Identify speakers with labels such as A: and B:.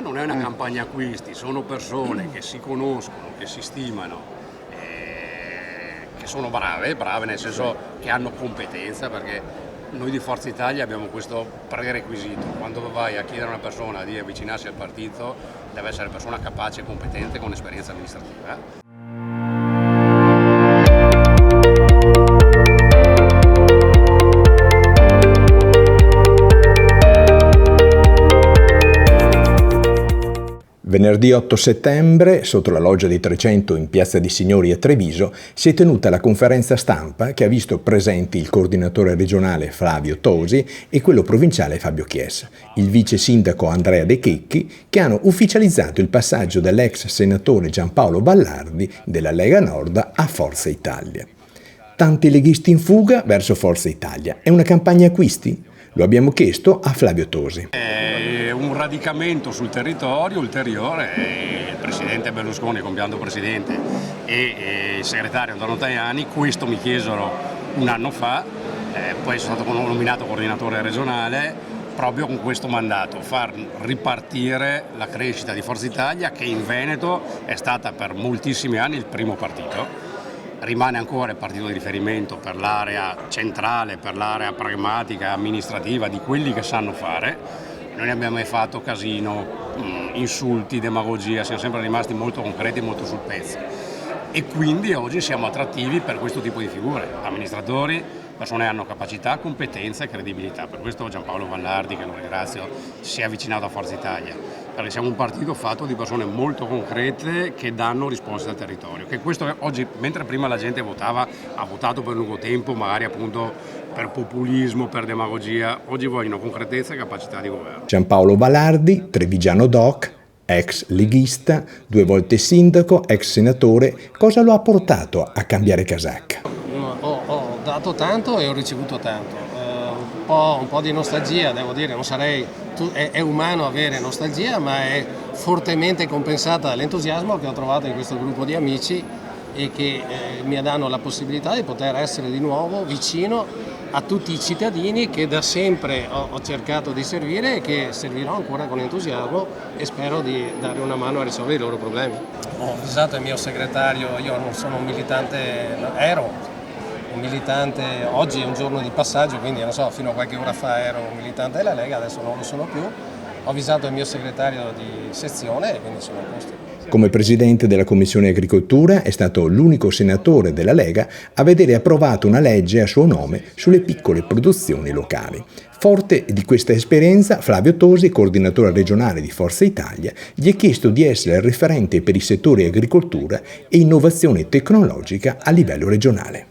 A: non è una campagna acquisti, sono persone che si conoscono, che si stimano, che sono brave nel senso che hanno competenza, perché noi di Forza Italia abbiamo questo prerequisito: quando vai a chiedere a una persona di avvicinarsi al partito deve essere persona capace, competente, con esperienza amministrativa.
B: Venerdì 8 settembre, sotto la loggia dei 300 in Piazza dei Signori a Treviso, si è tenuta la conferenza stampa che ha visto presenti il coordinatore regionale Flavio Tosi e quello provinciale Fabio Chies, il vice sindaco Andrea De Checchi, che hanno ufficializzato il passaggio dell'ex senatore Giampaolo Vallardi della Lega Nord a Forza Italia. Tanti leghisti in fuga verso Forza Italia. È una campagna acquisti? Lo abbiamo chiesto a Flavio Tosi.
A: Un radicamento sul territorio ulteriore. Il presidente Berlusconi, compianto presidente, e il segretario Antonio Tajani questo mi chiesero un anno fa, poi sono stato nominato coordinatore regionale proprio con questo mandato: far ripartire la crescita di Forza Italia, che in Veneto è stata per moltissimi anni il primo partito. Rimane ancora il partito di riferimento per l'area centrale, per l'area pragmatica, amministrativa, di quelli che sanno fare. Non abbiamo mai fatto casino, insulti, demagogia, siamo sempre rimasti molto concreti e molto sul pezzo. E quindi oggi siamo attrattivi per questo tipo di figure: amministratori, persone che hanno capacità, competenza e credibilità. Per questo Giampaolo Vallardi, che lo ringrazio, si è avvicinato a Forza Italia, perché siamo un partito fatto di persone molto concrete che danno risposte al territorio. Che questo oggi, mentre prima la gente votava, ha votato per lungo tempo, magari appunto per populismo, per demagogia, oggi vogliono concretezza e capacità di governo.
B: Giampaolo Vallardi, trevigiano doc, ex leghista, 2 volte sindaco, ex senatore, cosa lo ha portato a cambiare casacca?
C: Ho dato tanto e ho ricevuto tanto, un po' di nostalgia, devo dire, non sarei, è umano avere nostalgia, ma è fortemente compensata dall'entusiasmo che ho trovato in questo gruppo di amici e che mi danno la possibilità di poter essere di nuovo vicino a tutti i cittadini che da sempre ho cercato di servire e che servirò ancora con entusiasmo, e spero di dare una mano a risolvere i loro problemi. Ho avvisato il mio segretario, io non sono un militante, ero un militante, oggi è un giorno di passaggio, quindi non so, fino a qualche ora fa ero un militante della Lega, adesso non lo sono più. Ho avvisato il mio segretario di sezione e quindi sono a posto.
B: Come presidente della Commissione Agricoltura è stato l'unico senatore della Lega a vedere approvata una legge a suo nome sulle piccole produzioni locali. Forte di questa esperienza, Flavio Tosi, coordinatore regionale di Forza Italia, gli è chiesto di essere il referente per i settori agricoltura e innovazione tecnologica a livello regionale.